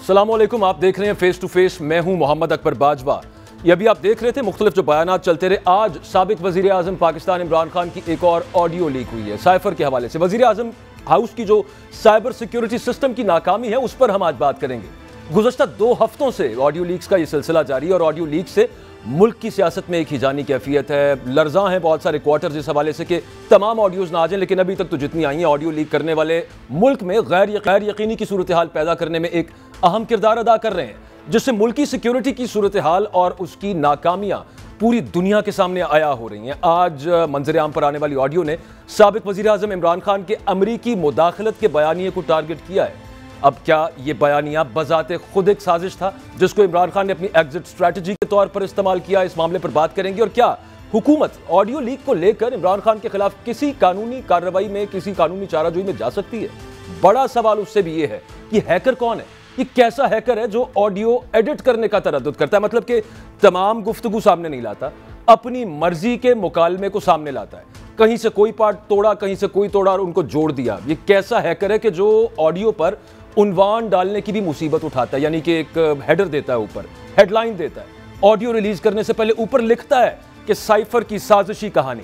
अस्सलाम वालेकुम, आप देख रहे हैं फेस टू फेस। मैं हूं मोहम्मद अकबर बाजवा। ये अभी आप देख रहे थे मुख्तलिफ जो बयानात चलते रहे। आज साबिक वजीर आजम पाकिस्तान इमरान खान की एक और ऑडियो लीक हुई है साइफर के हवाले से। वजीर आजम हाउस की जो साइबर सिक्योरिटी सिस्टम की नाकामी है उस पर हम आज बात करेंगे। गुज़श्ता 2 हफ्तों से ऑडियो लीक्स का ये सिलसिला जारी है और ऑडियो लीक से मुल्क की सियासत में एक हिजानी कैफियत है। लर्जा हैं बहुत सारे क्वार्टर्स इस हवाले से कि तमाम ऑडियोज ना आ जाएं, लेकिन अभी तक तो जितनी आई हैं ऑडियो लीक करने वाले मुल्क में गैर यकीनी की सूरत हाल पैदा करने में एक अहम किरदार अदा कर रहे हैं, जिससे मुल्क की सिक्योरिटी की सूरत हाल और उसकी नाकामियां पूरी दुनिया के सामने आया हो रही हैं। आज मंजर आम पर आने वाली ऑडियो ने साबिक वजीर आजम इमरान खान के अमरीकी मुदाखलत के बयानिए को टारगेट किया है। अब क्या ये बयानिया बजाते खुद एक साजिश था जिसको इमरान खान ने अपनी एग्जिट स्ट्रैटेजी के तौर पर इस्तेमाल किया? इस मामले पर बात करेंगे। और क्या हुकूमत ऑडियो लीक को लेकर इमरान खान के खिलाफ किसी कानूनी कार्रवाई में, किसी कानूनी चाराजोई में जा सकती है? बड़ा सवाल उससे भी ये है कि हैकर कौन है, ये कैसा हैकर है जो ऑडियो एडिट करने का तरद्दुद करता है, मतलब कि तमाम गुफ्तगू सामने नहीं लाता, अपनी मर्जी के मुकालमे को सामने लाता है, कहीं से कोई पार्ट तोड़ा, कहीं से कोई तोड़ा और उनको जोड़ दिया। ये कैसा हैकर है कि जो ऑडियो पर उन्वान डालने की भी मुसीबत उठाता है, यानी कि एक हेडर देता है, ऊपर हेडलाइन देता है, ऑडियो रिलीज करने से पहले ऊपर लिखता है कि साइफर की साजिशी कहानी।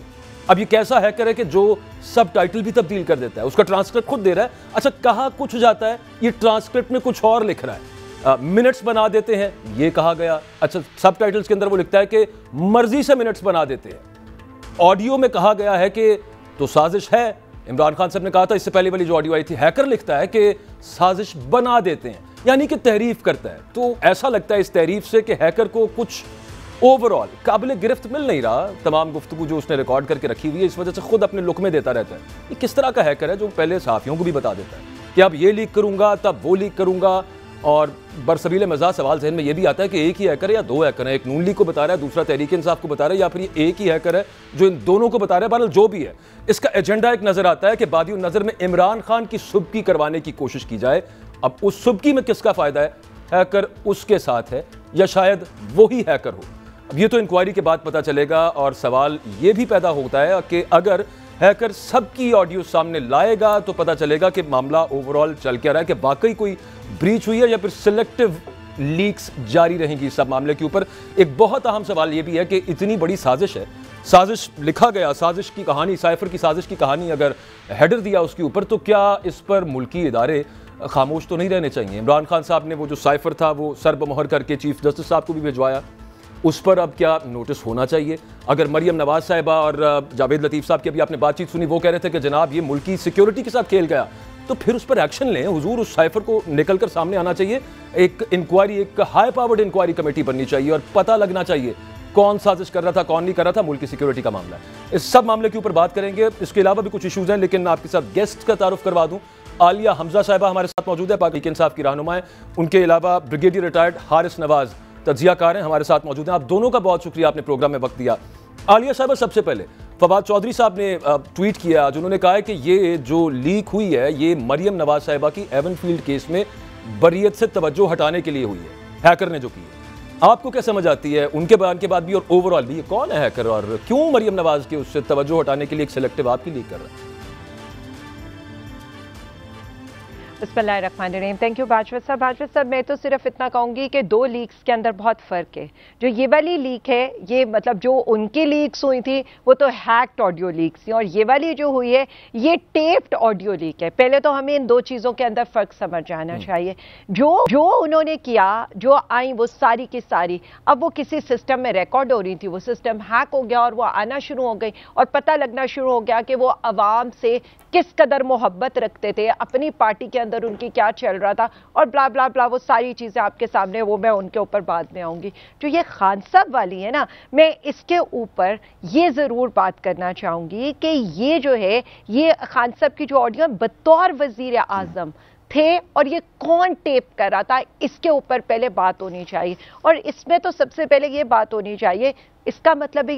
अब ये कैसा हैकर है कि जो सब टाइटल भी तब्दील कर देता है, उसका ट्रांसक्रिप्ट खुद दे रहा है। अच्छा, कहा कुछ जाता है, ये ट्रांसक्रिप्ट में कुछ और लिख रहा है। मिनट्स बना देते हैं, ये कहा गया। अच्छा, सब टाइटल्स के अंदर वो लिखता है कि मर्जी से मिनट्स बना देते हैं। ऑडियो में कहा गया है कि तो साजिश है। इमरान खान साहब ने कहा था इससे पहले वाली जो ऑडियो आई थी, हैकर लिखता है कि साजिश बना देते हैं, यानी कि तहरीफ करता है। तो ऐसा लगता है इस तहरीफ से कि हैकर को कुछ ओवरऑल काबिल गिरफ्त मिल नहीं रहा। तमाम गुफ्तगू जो उसने रिकॉर्ड करके रखी हुई है, इस वजह से खुद अपने लुक में देता रहता है। ये किस तरह का हैकर है जो पहले सहाफियों को भी बता देता है कि अब ये लीक करूंगा, तब वो लीक करूंगा, और बरसबील मज़ाक सवाल जहन में ये भी आता है कि एक ही हैकर है या 2 हैकर है, एक नून लीग को बता रहा है, दूसरा तहरीक इंसाफ को बता रहा है, या फिर ये एक ही हैकर है जो इन दोनों को बता रहा है। बहरहाल जो भी है, इसका एजेंडा एक नजर आता है कि बादियों नजर में इमरान खान की सुबकी करवाने की कोशिश की जाए। अब उस सुबकी में किसका फायदा है? हैकर उसके साथ है या शायद वही हैकर हो? अब ये तो इंक्वायरी के बाद पता चलेगा। और सवाल ये भी पैदा होता है कि अगर हैकर सबकी ऑडियो सामने लाएगा तो पता चलेगा कि मामला ओवरऑल चल क्या रहा है, कि वाकई कोई ब्रीच हुई है या फिर सिलेक्टिव लीक्स जारी रहेंगी सब मामले के ऊपर। एक बहुत अहम सवाल ये भी है कि इतनी बड़ी साजिश है, साजिश लिखा गया, साजिश की कहानी, साइफर की साजिश की कहानी अगर हेडर दिया उसके ऊपर, तो क्या इस पर मुल्की इदारे खामोश तो नहीं रहने चाहिए? इमरान खान साहब ने वो जो साइफर था वो सरबमोहर करके चीफ जस्टिस साहब को भी भिजवाया, उस पर अब क्या नोटिस होना चाहिए? अगर मरियम नवाज साहिबा और जावेद लतीफ़ साहब की अभी आपने बातचीत सुनी, वो कह रहे थे कि जनाब ये मुल्क की सिक्योरिटी के साथ खेल गया, तो फिर उस पर एक्शन लें हुजूर। उस साइफर को निकल कर सामने आना चाहिए, एक इंक्वायरी, एक हाई पावर्ड इंक्वायरी कमेटी बननी चाहिए और पता लगना चाहिए कौन साजिश कर रहा था, कौन नहीं कर रहा था। मुल्क की सिक्योरिटी का मामला है, इस सब मामले के ऊपर बात करेंगे। इसके अलावा भी कुछ इशूज़ हैं, लेकिन आपके साथ गेस्ट का तारुफ करवा दूँ। आलिया हमजा साहिबा हमारे साथ मौजूद है, पाक इंसाफ की रहनुमा है। उनके अलावा ब्रिगेडियर रिटायर्ड हारिस नवाज तजियाकार हैं, हमारे साथ मौजूद हैं। आप दोनों का बहुत शुक्रिया, आपने प्रोग्राम में वक्त दिया। आलिया साहिबा, सबसे पहले फवाद चौधरी साहब ने ट्वीट किया जिन्होंने कहा है कि ये जो लीक हुई है ये मरियम नवाज साहिबा की एवनफील्ड केस में बरियत से तवज्जो हटाने के लिए हुई है, हैकर ने जो की है। आपको क्या समझ आती है उनके बयान के बाद भी और ओवरऑल भी, ये कौन है हैकर और क्यों मरियम नवाज के उससे तवज्जो हटाने के लिए एक सिलेक्टिव आपकी लीक कर रहा है? बिस्मिल्लाहिर्रहमानिर्रहीम। थैंक यू बाजवा साहब। बाजवा साहब, मैं तो सिर्फ इतना कहूँगी कि 2 लीक्स के अंदर बहुत फ़र्क है। जो ये वाली लीक है, ये मतलब जो उनकी लीक्स हुई थी वो तो हैक्ड ऑडियो लीक्स थी, और ये वाली जो हुई है ये टेप्ड ऑडियो लीक है। पहले तो हमें इन 2 चीज़ों के अंदर फ़र्क समझ आना चाहिए। जो उन्होंने किया, जो आई वो सारी की सारी, अब वो किसी सिस्टम में रिकॉर्ड हो रही थी, वो सिस्टम हैक हो गया और वो आना शुरू हो गई और पता लगना शुरू हो गया कि वो अवाम से किस कदर मोहब्बत रखते थे, अपनी पार्टी के अंदर उनकी क्या चल रहा था, और ब्ला ब्ला ब्ला, वो सारी चीज़ें आपके सामने, वो मैं उनके ऊपर बाद में आऊँगी। जो ये खान साहब वाली है ना, मैं इसके ऊपर ये ज़रूर बात करना चाहूँगी कि ये जो है, ये खान साहब की जो ऑडियो बतौर वज़ीर आज़म थे और ये कौन टेप कर रहा था, इसके ऊपर पहले बात होनी चाहिए। और इसमें तो सबसे पहले ये बात होनी चाहिए, इसका मतलब है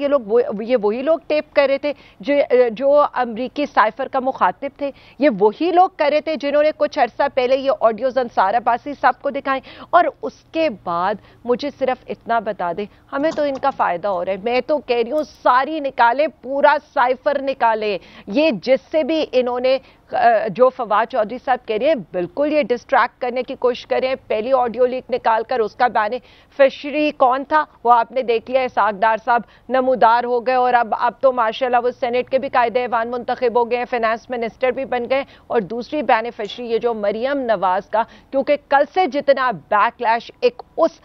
ये वही लोग टेप कर रहे थे जो अमरीकी साइफर का मुखातिब थे, ये वही लोग कर रहे थे जिन्होंने कुछ अर्सा पहले ये ऑडियोज अंसार अब्बासी साहब को दिखाएं। और उसके बाद मुझे सिर्फ इतना बता दें, हमें तो इनका फायदा हो रहा है। मैं तो कह रही हूँ सारी निकाले, पूरा साइफर निकाले, ये जिससे भी इन्होंने जो फवाद चौधरी साहब कह रहे हैं बिल्कुल ये डिस्ट्रैक्ट करने की कोशिश करें। पहली ऑडियो लीक निकालकर उसका बेनिफिशियरी कौन था वो आपने देख लिया, इसाकदार साहब नमूदार हो गए और अब तो माशाल्लाह वो सेनेट के भी कायदे ऐवान मुंतखब हो गए हैं, फाइनेंस मिनिस्टर भी बन गए। और दूसरी बेनिफिशियरी ये जो मरियम नवाज का, क्योंकि कल से जितना बैकलैश एक उस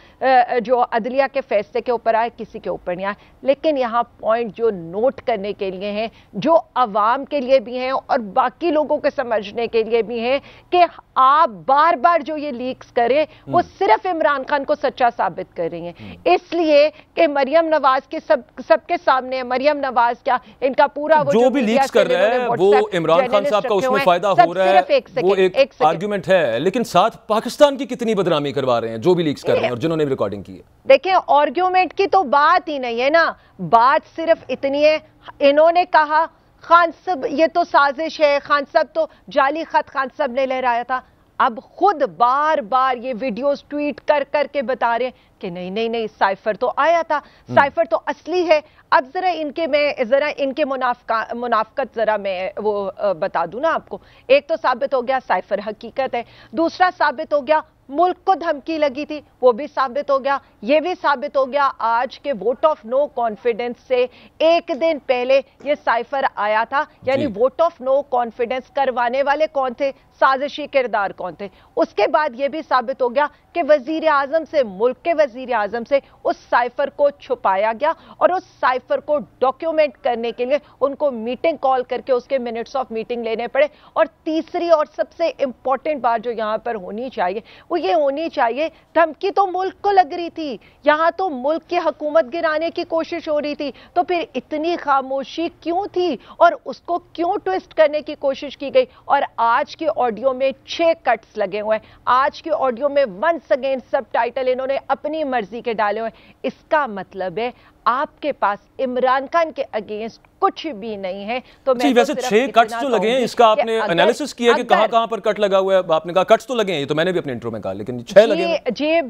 जो अदलिया के फैसले के ऊपर आए किसी के ऊपर नहीं आया। लेकिन यहाँ पॉइंट जो नोट करने के लिए हैं, जो अवाम के लिए भी हैं और बाकी लोगों के समझने के लिए भी हैं कि आप बार बार जो ये लीक्स करें वो सिर्फ इमरान खान को सच्चा साबित कर रही हैं, इसलिए कि मरियम नवाज के सबके सामने, मरियम नवाज क्या इनका पूरा वो जो भी लीक्स कर रहे हैं वो इमरान खान साहब का उसमें फायदा हो रहा है, वो एक आर्गुमेंट है। लेकिन साथ पाकिस्तान की कितनी बदनामी करवा रहे हैं जो भी लीक्स कर रहे हैं और जिन्होंने रिकॉर्डिंग की है। देखिए आर्गुमेंट की तो बात ही नहीं है ना, बात सिर्फ इतनी है, इन्होंने कहा खान साहब ये तो साजिश है, खान साहब तो जाली खत खान साहब ने लहराया था। अब खुद बार बार ये वीडियोस ट्वीट कर करके बता रहे हैं कि नहीं नहीं नहीं साइफर तो आया था, साइफर तो असली है। अब जरा इनके मुनाफकत जरा मैं वो बता दूं ना आपको। एक तो साबित हो गया साइफर हकीकत है, दूसरा साबित हो गया मुल्क को धमकी लगी थी, वो भी साबित हो गया। ये भी साबित हो गया आज के वोट ऑफ नो कॉन्फिडेंस से एक दिन पहले ये साइफर आया था, यानी वोट ऑफ नो कॉन्फिडेंस करवाने वाले कौन थे, साजिशी किरदार कौन थे। उसके बाद ये भी साबित हो गया कि वजीर आजम से, मुल्क के वजीर आजम से उस साइफर को छुपाया गया और उस साइफर को डॉक्यूमेंट करने के लिए उनको मीटिंग कॉल करके उसके मिनट्स ऑफ मीटिंग लेने पड़े। और तीसरी और सबसे इंपॉर्टेंट बात जो यहां पर होनी चाहिए वो ये होनी चाहिए, धमकी तो मुल्क को लग रही थी, यहां तो मुल्क की हुकूमत गिराने की कोशिश हो रही थी, तो फिर इतनी खामोशी क्यों थी और उसको क्यों ट्विस्ट करने की कोशिश की गई। और आज की ऑडियो में 6 कट्स लगे हुए हैं, आज की ऑडियो में वंस अगेन सबटाइटल इन्होंने अपनी मर्जी के डाले हुए हैं। इसका मतलब है आपके पास इमरान खान के अगेंस्ट कुछ भी नहीं है। तो मैं वैसे 6 कट्स जो लगे हैं इसका आपने एनालिसिस किया कि कहां पर कट लगा हुआ है? आपने कहा कट्स तो लगे हैं, ये तो मैंने भी अपने इंट्रो में कहा, लेकिन 6 लगे हैं। जी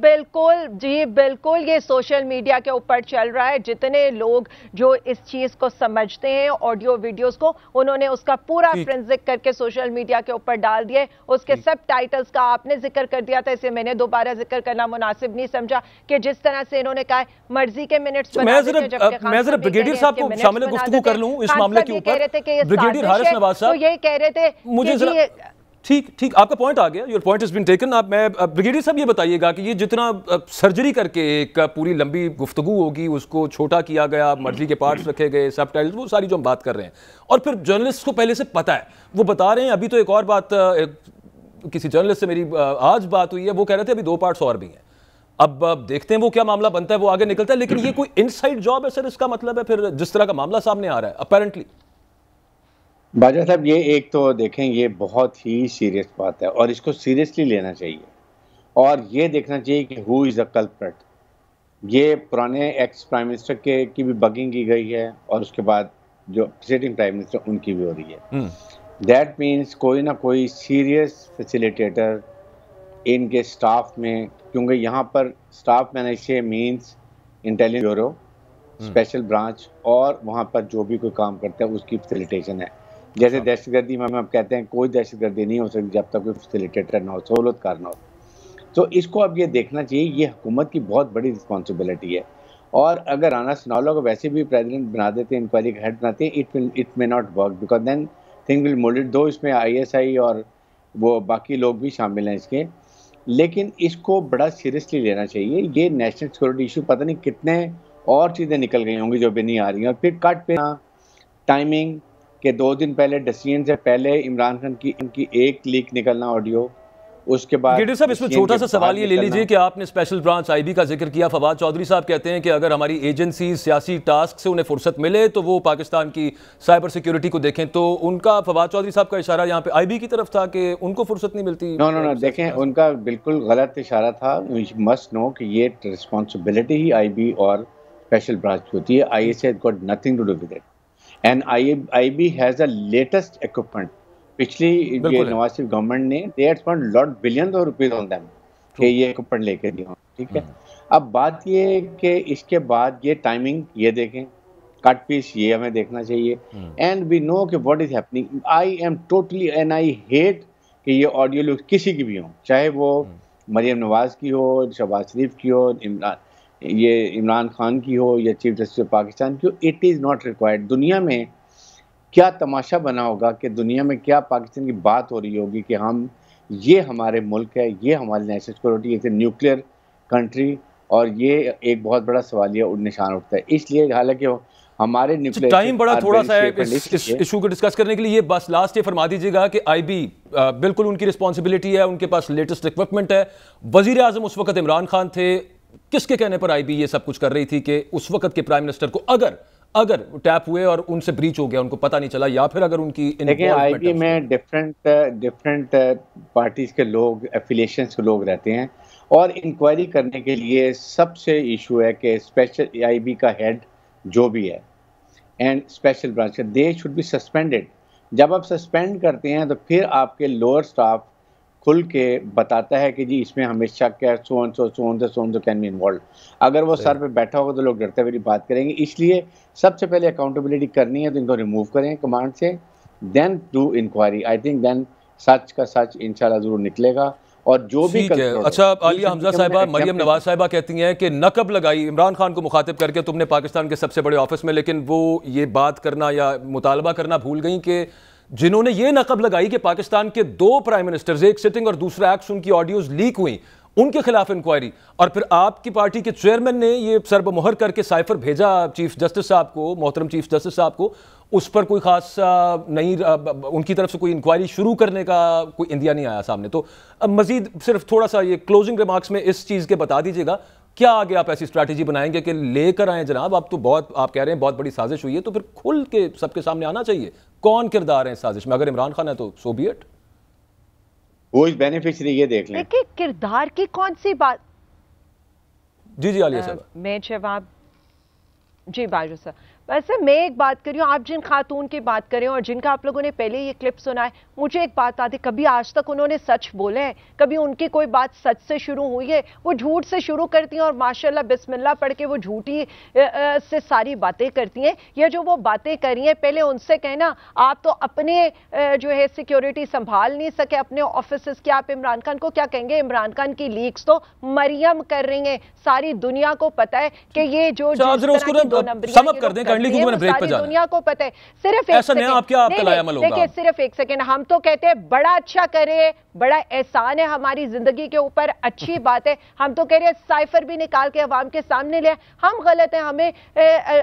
बिल्कुल ये सोशल मीडिया के ऊपर चल रहा है। जितने लोग जो इस चीज को समझते हैं ऑडियो वीडियोस को, उन्होंने उसका पूरा फ्रेंजिक करके सोशल मीडिया के ऊपर डाल दिया। उसके सब टाइटल्स का आपने जिक्र कर दिया था, इसे मैंने दोबारा जिक्र करना मुनासिब नहीं समझा कि जिस तरह से इन्होंने कहा मर्जी के मिनट्स मैं जरा ब्रिगेडियर साहब को शामिल गुफ्तगू कर लूं इस मामले के ऊपर। ब्रिगेडियर हारिस नवाज साहब, तो ये कह रहे थे मुझे जरा ठीक आपका पॉइंट आ गया, your point has been taken. आप मैं ब्रिगेडियर साहब ये बताइएगा कि ये जितना सर्जरी करके एक पूरी लंबी गुफ्तगू होगी, उसको छोटा किया गया, मर्जी के पार्ट्स रखे गए, सबटाइटल्स, वो सारी जो हम बात कर रहे हैं, और फिर जर्नलिस्ट को पहले से पता है, वो बता रहे हैं। अभी तो एक और बात, किसी जर्नलिस्ट से मेरी आज बात हुई है, वो कह रहे थे अभी 2 पार्ट्स और भी हैं। अब देखते हैं वो क्या मामला बनता है, वो आगे निकलता है। लेकिन ये कोई इनसाइड जॉब है सर, इसका मतलब है फिर जिस तरह का मामला सामने आ रहा है अपेरेंटली। बाजा साहब, ये एक तो देखें, ये बहुत ही सीरियस बात है और इसको सीरियसली लेना चाहिए और ये देखना चाहिए कि हु इज़ द कल्प्रिट। ये पुराने एक्स प्राइम मिनिस्टर की भी बगिंग की गई है और उसके बाद जो सिटिंग प्राइम मिनिस्टर उनकी भी हो रही है। दैट मीन्स कोई ना कोई सीरियस फैसिलिटेटर इनके स्टाफ में, क्योंकि यहाँ पर staff manager means intelligence bureau, special branch, और वहाँ पर जो भी कोई काम करता है उसकी फैसिलिटेशन है। जैसे दहशतगर्दी में हम कहते हैं कोई दहशतगर्दी नहीं हो सकती जब तक कोई फैसिलिटेटर ना हो, सहूलतकार ना हो। तो इसको अब ये देखना चाहिए, ये हुकूमत की बहुत बड़ी रिस्पॉन्सिबिलिटी है। और अगर राना सनाउल्लाह को वैसे भी प्रेसिडेंट बना देते, इंक्वायरी का हेड बनाते, it may not work because then thing will mold. दो इसमें ISI और वो बाकी लोग भी शामिल हैं इसके, लेकिन इसको बड़ा सीरियसली लेना चाहिए। ये नेशनल सिक्योरिटी इशू, पता नहीं कितने और चीज़ें निकल गई होंगी जो भी नहीं आ रही हैं। और फिर कट पे टाइमिंग के 2 दिन पहले, डिसीजन से पहले इमरान खान की इनकी एक लीक निकलना ऑडियो, उसके बाद ब्रिगेडियर साहब इसमें छोटा सा सवाल ये ले लीजिए कि आपने स्पेशल ब्रांच IB का जिक्र किया। फवाद चौधरी साहब कहते हैं कि अगर हमारी एजेंसी सियासी टास्क से उन्हें फुर्सत मिले तो वो पाकिस्तान की साइबर सिक्योरिटी को देखें, तो उनका फवाद चौधरी साहब का इशारा यहाँ पे IB की तरफ था कि उनको फुर्सत नहीं मिलती। नो, देखें, उनका बिल्कुल गलत इशारा था। मस्ट नो कि ये रिस्पॉन्सिबिलिटी ही IB और स्पेशल ब्रांच होती है। ISI has got nothing to do with it and IB has the latest equipment. पिछली नवाज शरीफ गवर्नमेंट ने they had spent lot billions of rupees on them कि ये इक्विपमेंट लेके दिया। ठीक है, अब बात ये कि इसके बाद ये टाइमिंग ये देखें, कट पीस, ये हमें देखना चाहिए। एंड वी नो कि what is happening. I am totally and I hate कि ये ऑडियो लीक्स किसी की भी हो, चाहे वो मरियम नवाज की हो, शहबाज शरीफ की हो, इमरान खान की हो या चीफ जस्टिस पाकिस्तान की हो। It is not required. दुनिया में क्या तमाशा बना होगा कि दुनिया में क्या पाकिस्तान की बात हो रही होगी कि हम, ये हमारे मुल्क है, ये हमारी national security, it's a nuclear country, और ये एक बहुत बड़ा सवालिया निशान उठता है। इसलिए हालांकि हमारे न्यूक्लियर टाइम बड़ा थोड़ा सा है इस इशू को डिस्कस करने के लिए, बस लास्ट ये फरमा दीजिएगा कि आईबी बिल्कुल उनकी रिस्पॉन्सिबिलिटी है, उनके पास लेटेस्ट इक्विपमेंट है। वजीर आजम उस वक्त इमरान खान थे, किसके कहने पर आईबी ये सब कुछ कर रही थी कि उस वक्त के प्राइम मिनिस्टर को अगर टैप हुए और उनसे ब्रीच हो गया, उनको पता नहीं चला, या फिर अगर उनकी आईबी में डिफरेंट पार्टीज के लोग, एफिलिएशंस के लोग रहते हैं, और इंक्वायरी करने के लिए सबसे इशू है कि स्पेशल आईबी का हेड जो भी है and special branch, they should be suspended. जब आप सस्पेंड करते हैं तो फिर आपके लोअर स्टाफ खुल के बताता है कि जी इसमें हमें शक है, so and so can be involve. अगर वो सर पे बैठा होगा तो लोग डरते हुए बात करेंगे। इसलिए सबसे पहले अकाउंटेबिलिटी करनी है तो इनको रिमूव करें कमांड से, then do inquiry. I think then such का सच इंशाल्लाह जरूर निकलेगा। और जो भी अच्छा, आलिया हमजा साहिबा, मरियम नवाज साहिबा कहती हैं कि नकब लगाई इमरान खान को मुखातिब करके तुमने पाकिस्तान के सबसे बड़े ऑफिस में, लेकिन वो ये बात करना या मुतालबा करना भूल गई कि जिन्होंने ये नकब लगाई कि पाकिस्तान के 2 प्राइम मिनिस्टर्स, एक सिटिंग और दूसरा एक्स, उनकी ऑडियोज लीक हुई, उनके खिलाफ इंक्वायरी, और फिर आपकी पार्टी के चेयरमैन ने ये सरबमोहर करके साइफर भेजा चीफ जस्टिस साहब को, मोहतरम चीफ जस्टिस साहब को, उस पर कोई खास नहीं, उनकी तरफ से कोई इंक्वायरी शुरू करने का कोई इंदिया नहीं आया सामने। तो मजीद सिर्फ थोड़ा सा ये क्लोजिंग रिमार्क्स में इस चीज़ के बता दीजिएगा, क्या आगे आप ऐसी स्ट्रैटेजी बनाएंगे कि लेकर आए जनाब, आप तो बहुत, आप कह रहे हैं बहुत बड़ी साजिश हुई है, तो फिर खुल के सबके सामने आना चाहिए कौन किरदार है इस साजिश में। अगर इमरान खान है तो सो बी इट, वो इस बेनिफिशियरी, ये देख लें। देखिए किरदार की कौन सी बात। जी आलिया साहब। मैं जवाब, जी बाजू सर, वैसे मैं एक बात कर रही हूँ, आप जिन खातून की बात करें और जिनका आप लोगों ने पहले ये क्लिप सुना है, मुझे एक बात आती, कभी आज तक उन्होंने सच बोले हैं? कभी उनकी कोई बात सच से शुरू हुई है? वो झूठ से शुरू करती हैं और माशाल्लाह बिस्मिल्लाह पढ़ के वो झूठी से सारी बातें करती हैं। या जो वो बातें कर रही हैं, पहले उनसे कहना, आप तो अपने जो है सिक्योरिटी संभाल नहीं सके अपने ऑफिस की, आप इमरान खान को क्या कहेंगे? इमरान खान की लीक्स तो मरियम कर रही है, सारी दुनिया को पता है कि ये जो दुनिया को पता है। सिर्फ ऐसा नहीं, आप क्या आपका लायामल होगा? देखिए सिर्फ एक सेकंड, हम तो कहते हैं बड़ा अच्छा करे, बड़ा एहसान है हमारी जिंदगी के ऊपर, अच्छी बात है। हम तो कह रहे हैं साइफर भी निकाल के अवाम के सामने ले, हम गलत है, हमें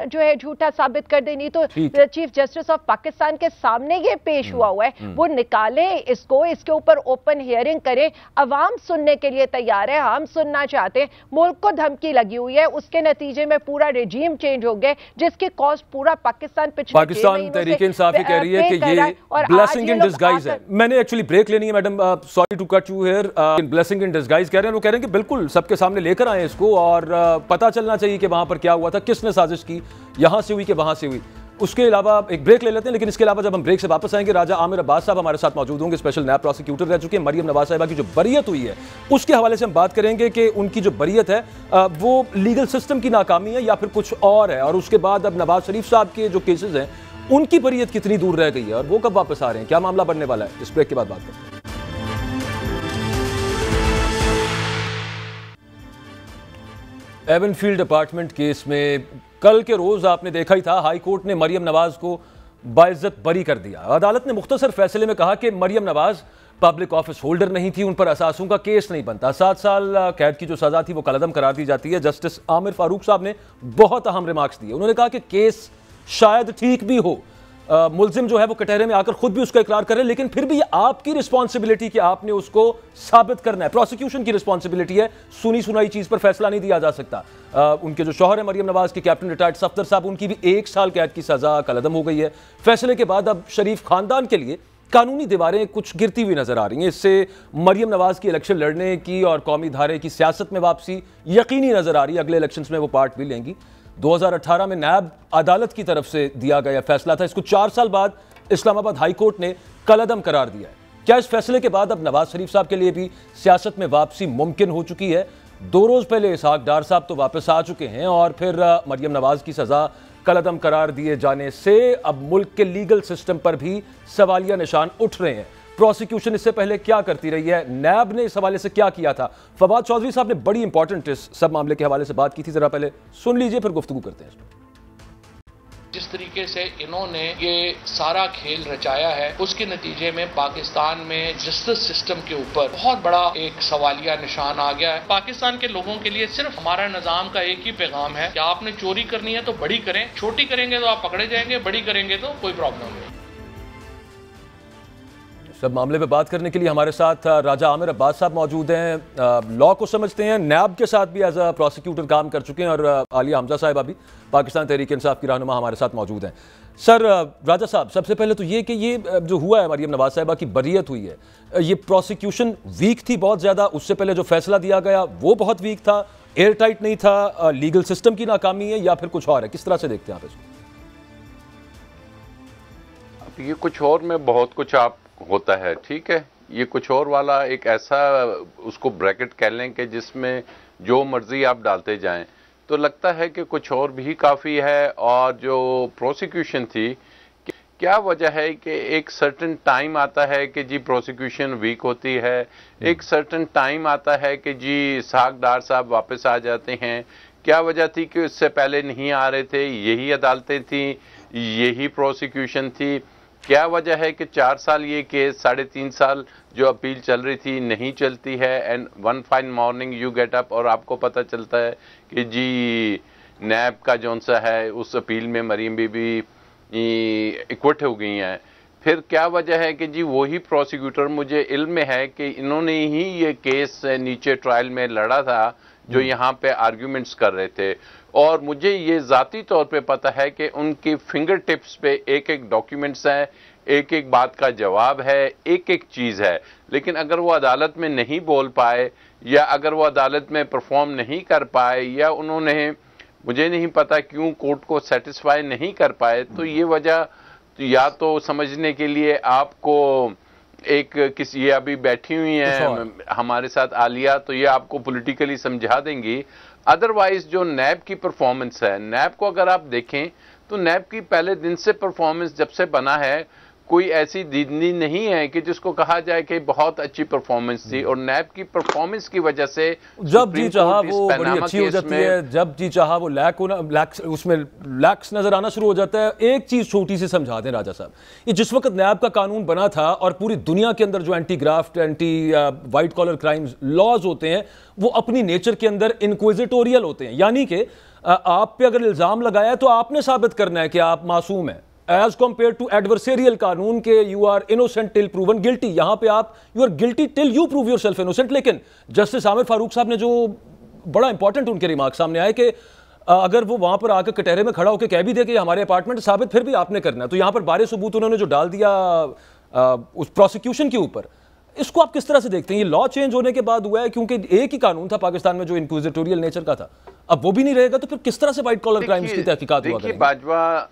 जो है झूठा साबित कर दे। नहीं तो चीफ जस्टिस ऑफ पाकिस्तान के सामने ये पेश हुआ है, वो निकाले इसको, इसके ऊपर ओपन हियरिंग करें। अवाम सुनने के लिए तैयार है, हम सुनना चाहते हैं। मुल्क को धमकी लगी हुई है, उसके नतीजे में पूरा रेजीम चेंज हो गया, जिसके कॉज पूरा पाकिस्तान तहरीक इंसाफ कह रही है कि ये ब्लेसिंग इन डिस्गाइज है। मैंने एक्चुअली ब्रेक लेनी है madam, sorry to cut you here. Blessing in disguise कह रहे हैं, वो कह रहे हैं कि बिल्कुल सबके सामने लेकर आए इसको, और पता चलना चाहिए कि वहां पर क्या हुआ था, किसने साजिश की, यहां से हुई कि वहां से हुई। उसके अलावा एक ब्रेक ले लेते हैं, लेकिन इसके अलावा जब हम ब्रेक से वापस आएंगे, राजा आमिर अब्बास साहब हमारे साथ मौजूद होंगे, स्पेशल नायब प्रोसिक्यूटर रह चुके हैं। मरियम नवाज साहिबा की जो बरियत हुई है उसके हवाले से हम बात करेंगे कि उनकी जो बरियत है वो लीगल सिस्टम की नाकामी है या फिर कुछ और है, और उसके बाद अब नवाज शरीफ साहब के जो केसेस हैं उनकी बरियत कितनी दूर रह गई है और वो कब वापस आ रहे हैं, क्या मामला बनने वाला है, इस ब्रेक के बाद बात करते हैं। एवनफील्ड अपार्टमेंट केस में कल के रोज आपने देखा ही था, हाई कोर्ट ने मरियम नवाज को बाइज्जत बरी कर दिया। अदालत ने मुख्तसर फैसले में कहा कि Maryam Nawaz public office holder नहीं थी, उन पर असासों का केस नहीं बनता। 7 साल कैद की जो सजा थी वो कलअदम करार दी जाती है। जस्टिस आमिर फारूक साहब ने बहुत अहम रिमार्क्स दिए। उन्होंने कहा कि केस शायद ठीक भी हो, मुल्जिम जो है वो कटहरे में आकर खुद भी उसका इकरार करे, लेकिन फिर भी ये आपकी रिस्पॉन्सिबिलिटी कि आपने उसको साबित करना है, प्रोसिक्यूशन की रिस्पॉन्सिबिलिटी है। सुनी सुनाई चीज पर फैसला नहीं दिया जा सकता। उनके जो शौहर है मरियम नवाज के, कैप्टन रिटायर्ड सफदर साहब, उनकी भी 1 साल कैद की सजा कलअदम हो गई है। फैसले के बाद अब शरीफ खानदान के लिए कानूनी दीवारें कुछ गिरती हुई नजर आ रही हैं। इससे मरियम नवाज की इलेक्शन लड़ने की और कौमी धारे की सियासत में वापसी यकीनी नजर आ रही है। अगले इलेक्शंस में वो पार्ट भी लेंगी। 2018 में नायब अदालत की तरफ से दिया गया फैसला था, इसको 4 साल बाद इस्लामाबाद हाई कोर्ट ने कलअदम करार दिया है। क्या इस फैसले के बाद अब नवाज शरीफ साहब के लिए भी सियासत में वापसी मुमकिन हो चुकी है? 2 रोज पहले इसहाक डार साहब तो वापस आ चुके हैं और फिर मरियम नवाज की सजा कलअदम करार दिए जाने से अब मुल्क के लीगल सिस्टम पर भी सवालिया निशान उठ रहे हैं। प्रोसिक्यूशन इससे पहले क्या करती रही है, नैब ने इस हवाले से क्या किया था। फवाद चौधरी साहब ने बड़ी इंपॉर्टेंट इस सब मामले के हवाले से बात की थी, जरा पहले सुन लीजिए फिर गुफ्तगू करते हैं। जिस तरीके से इन्होंने ये सारा खेल रचाया है, उसके नतीजे में पाकिस्तान में जस्टिस सिस्टम के ऊपर बहुत बड़ा एक सवालिया निशान आ गया है। पाकिस्तान के लोगों के लिए सिर्फ हमारा निजाम का एक ही पैगाम है कि आपने चोरी करनी है तो बड़ी करें, छोटी करेंगे तो आप पकड़े जाएंगे, बड़ी करेंगे तो कोई प्रॉब्लम नहीं। सब मामले पे बात करने के लिए हमारे साथ राजा आमिर अब्बास साहब मौजूद हैं। लॉ को समझते हैं, नैब के साथ भी एज अ प्रोसिक्यूटर काम कर चुके हैं और आलिया हमजा साहिबा भी पाकिस्तान तहरीक इंसाफ की रहनुमा हमारे साथ मौजूद हैं। सर राजा साहब, सबसे पहले तो ये कि ये जो हुआ है मरियम नवाज साहिबा की बरियत हुई है, ये प्रोसिक्यूशन वीक थी बहुत ज़्यादा, उससे पहले जो फैसला दिया गया वो बहुत वीक था, एयर टाइट नहीं था, लीगल सिस्टम की नाकामी है या फिर कुछ और है, किस तरह से देखते हैं आप इसको? अब ये कुछ और में बहुत कुछ आप होता है, ठीक है, ये कुछ और वाला एक ऐसा उसको ब्रैकेट कह लें कि जिसमें जो मर्जी आप डालते जाएं, तो लगता है कि कुछ और भी काफ़ी है। और जो प्रोसिक्यूशन थी, क्या वजह है कि एक सर्टेन टाइम आता है कि जी प्रोसिक्यूशन वीक होती है, एक सर्टेन टाइम आता है कि जी इसहाक डार साहब वापस आ जाते हैं। क्या वजह थी कि उससे पहले नहीं आ रहे थे? यही अदालतें थी, यही प्रोसिक्यूशन थी। क्या वजह है कि 4 साल ये केस, 3.5 साल जो अपील चल रही थी नहीं चलती है, and one fine morning you get up और आपको पता चलता है कि जी नैब का जौन सा है उस अपील में मरीम बीबी इक्वट हो गई हैं। फिर क्या वजह है कि जी वही प्रोसिक्यूटर, मुझे इल्म में है कि इन्होंने ही ये केस नीचे ट्रायल में लड़ा था जो यहाँ पे आर्ग्यूमेंट्स कर रहे थे, और मुझे ये ज़ाती तौर पे पता है कि उनकी फिंगर टिप्स पे एक एक डॉक्यूमेंट्स है, एक एक बात का जवाब है, एक एक चीज़ है। लेकिन अगर वो अदालत में नहीं बोल पाए या अगर वो अदालत में परफॉर्म नहीं कर पाए या उन्होंने, मुझे नहीं पता क्यों कोर्ट को सेटिस्फाई नहीं कर पाए, तो ये वजह या तो समझने के लिए आपको एक किसी, ये अभी बैठी हुई हैं हमारे साथ आलिया, तो ये आपको पॉलिटिकली समझा देंगी। अदरवाइज जो नैब की परफॉर्मेंस है, नैब को अगर आप देखें तो नैब की पहले दिन से परफॉर्मेंस जब से बना है, कोई ऐसी दिन नहीं है कि जिसको कहा जाए कि बहुत अच्छी परफॉर्मेंस थी। और नैब की परफॉर्मेंस की वजह से जब जी चाहा वो बड़ी अच्छी हो जाती है, जब जी चाहा वो उसमें लैक्स नजर आना शुरू हो जाता है। एक चीज छोटी सी समझा दें राजा साहब, ये जिस वक्त नैब का कानून बना था और पूरी दुनिया के अंदर जो anti graft, anti white collar crimes laws होते हैं वो अपनी नेचर के अंदर इंक्विजिटोरियल होते हैं, यानी कि आप पे अगर इल्जाम लगाया है तो आपने साबित करना है कि आप मासूम हैं, एज कंपेयर टू एडवर्सेरियल कानून के you are innocent till proven guilty. यहां पे आप you are guilty till you prove yourself innocent. लेकिन जस्टिस आमिर फारूक साहब ने जो बड़ा इंपॉर्टेंट उनके रिमार्क सामने आए कि अगर वो वहां पर आकर कटहरे में खड़ा होकर कह भी दे कि हमारे अपार्टमेंट, साबित फिर भी आपने करना है। तो यहां पर बारे सबूत उन्होंने जो डाल दिया उस प्रोसिक्यूशन के ऊपर, इसको आप किस तरह से देखते हैं? ये लॉ चेंज होने के बाद हुआ है, क्योंकि एक ही कानून था पाकिस्तान में जो इंक्विजिटोरियल नेचर का था, अब वो भी नहीं रहेगा, तो फिर किस तरह से व्हाइट कॉलर क्राइम्स की तहकीकात हुआ करेंगी? बाजवा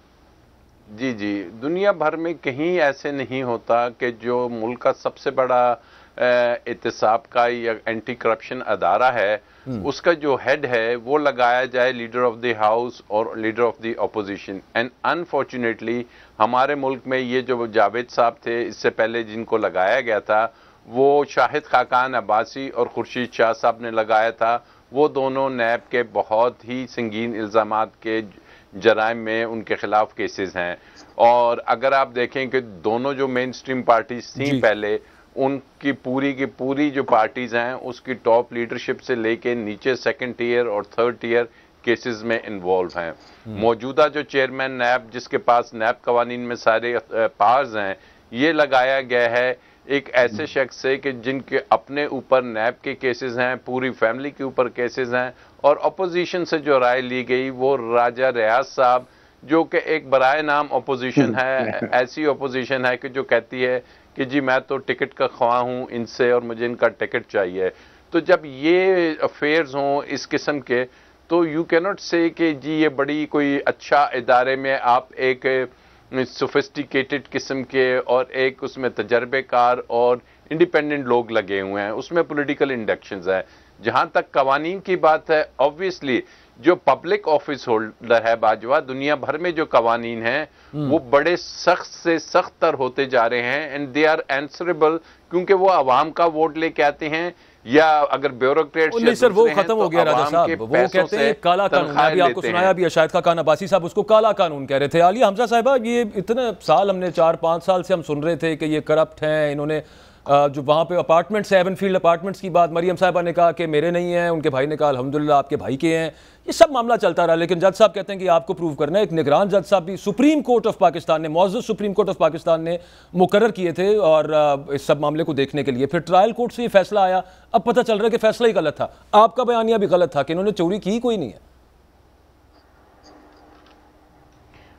जी दुनिया भर में कहीं ऐसे नहीं होता कि जो मुल्क का सबसे बड़ा एहतसाब का या एंटी करप्शन अदारा है, उसका जो हेड है वो लगाया जाए लीडर ऑफ द हाउस और leader of the opposition. And unfortunately हमारे मुल्क में ये जो जावेद साहब थे इससे पहले जिनको लगाया गया था, वो शाहिद खाकान अब्बासी और खुर्शीद शाह साहब ने लगाया था। वो दोनों नैब के बहुत ही संगीन इल्ज़ामात के जराइम में उनके खिलाफ केसेस हैं। और अगर आप देखें कि दोनों जो मेन स्ट्रीम पार्टीज थी पहले, उनकी पूरी की पूरी जो पार्टीज हैं उसकी टॉप लीडरशिप से लेके नीचे सेकंड टियर और थर्ड टियर केसेस में इन्वॉल्व हैं। मौजूदा जो चेयरमैन नैब, जिसके पास नैब कवानीन में सारे पावर्स हैं, ये लगाया गया है एक ऐसे शख्स से कि जिनके अपने ऊपर नैब के केसेस हैं, पूरी फैमिली के ऊपर केसेस हैं। और अपोजिशन से जो राय ली गई वो राजा रियाज साहब, जो कि एक बराए नाम अपोजिशन है, ऐसी अपोजिशन है कि जो कहती है कि जी मैं तो टिकट का ख्वाह हूँ इनसे और मुझे इनका टिकट चाहिए। तो जब ये अफेयर्स हों इस किस्म के, तो यू कैनॉट से कि जी ये बड़ी कोई अच्छा इदारे में आप एक सोफिस्टिकेटेड किस्म के और एक उसमें तजर्बेकार और इंडिपेंडेंट लोग लगे हुए हैं, उसमें पॉलिटिकल इंडक्शंस हैं। जहां तक कवानीन की बात है, ऑब्वियसली जो पब्लिक ऑफिस होल्डर है बाजवा, दुनिया भर में जो कवानीन हैं वो बड़े सख्त से सख्त तर होते जा रहे हैं, एंड दे आर आंसरेबल, क्योंकि वो आवाम का वोट लेके आते हैं, या अगर ब्यूरोक्रेट्स नहीं सर, वो खत्म हो गया राजा साहब, वो कहते हैं काला कानून। अभी आपको सुनाया भी है, शायद का खान अब्बासी साहब उसको काला कानून कह रहे थे। आलिया हमजा साहिबा, ये इतने साल हमने 4-5 साल से हम सुन रहे थे कि ये करप्ट हैं, इन्होंने जो वहाँ पे अपार्टमेंट्स, एवनफील्ड अपार्टमेंट्स की बात मरियम साहिबा ने कहा कि मेरे नहीं हैं, उनके भाई ने कहा अल्हम्दुलिल्लाह आपके भाई के हैं। ये सब मामला चलता रहा, लेकिन जज साहब कहते हैं कि आपको प्रूव करना है। एक निगरान जज साहब भी सुप्रीम कोर्ट ऑफ पाकिस्तान ने, मौजूद सुप्रीम कोर्ट ऑफ पाकिस्तान ने मुकर्रर किए थे और इस सब मामले को देखने के लिए। फिर ट्रायल कोर्ट से ये फैसला आया, अब पता चल रहा है कि फैसला ही गलत था। आपका बयानिया भी गलत था कि इन्होंने चोरी की कोई नहीं है।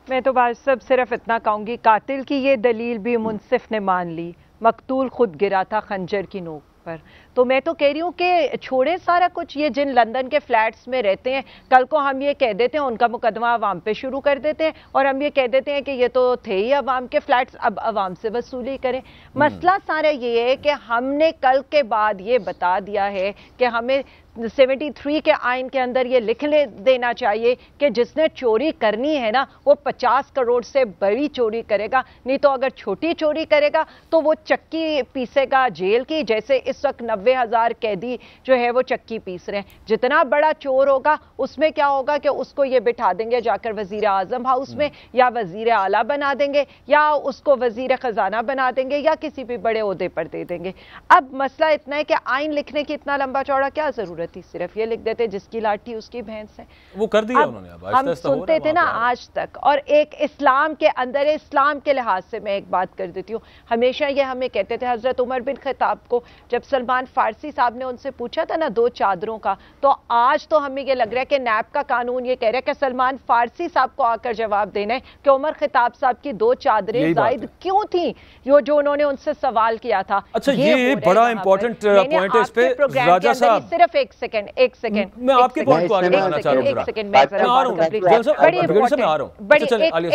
मैं तो बात सब सिर्फ इतना कहूंगी, कातिल की ये दलील भी मुंसिफ ने मान ली, मकतूल खुद गिरा था खंजर की नोक पर। तो मैं तो कह रही हूँ कि छोड़े सारा कुछ, ये जिन लंदन के फ्लैट्स में रहते हैं, कल को हम ये कह देते हैं उनका मुकदमा अवाम पे शुरू कर देते हैं, और हम ये कह देते हैं कि ये तो थे ही अवाम के फ्लैट्स, अब अवाम से वसूली करें। मसला सारा ये है कि हमने कल के बाद ये बता दिया है कि हमें 73 के आइन के अंदर ये लिख ले देना चाहिए कि जिसने चोरी करनी है ना, वो 50 करोड़ से बड़ी चोरी करेगा, नहीं तो अगर छोटी चोरी करेगा तो वो चक्की पीसेगा जेल की। जैसे इस वक्त 90,000 कैदी जो है वो चक्की पीस रहे हैं। जितना बड़ा चोर होगा उसमें क्या होगा कि उसको ये बिठा देंगे जाकर वजीर आजम हाउस में, या वजीर आला बना देंगे, या उसको वजीर खजाना बना देंगे, या किसी भी बड़े ओहदे पर दे देंगे। अब मसला इतना है कि आइन लिखने की इतना लंबा चौड़ा क्या जरूरत थी, सिर्फ ये लिख देते जिसकी लाठी उसकी भैंस है। वो कर दिया उन्होंने। अब हम सुनते थे ना आज तक। और एक इस्लाम के अंदर, इस्लाम के लिहाज से मैं एक बात कर देती हूँ, हमेशा ये हमें कहते थे हजरत उमर बिन खत्ताब को, जब सलमान फारसी साहब ने उनसे पूछा था ना 2 चादरों का, तो आज तो हमें ये लग रहा है कि नैब का कानून ये कह रहा है कि सलमान फारसी साहब को आकर जवाब देना है कि उमर खत्ताब साहब की 2 चादरें जायद क्यों थी, जो उन्होंने उनसे सवाल किया था। अच्छा, ये बड़ा इंपॉर्टेंट पॉइंट है इस पे राजा साहब। सिर्फ एक सेकंड मैं आपके पॉइंट को आगे बढ़ाना चाह रहा हूं। एक सेकंड मैं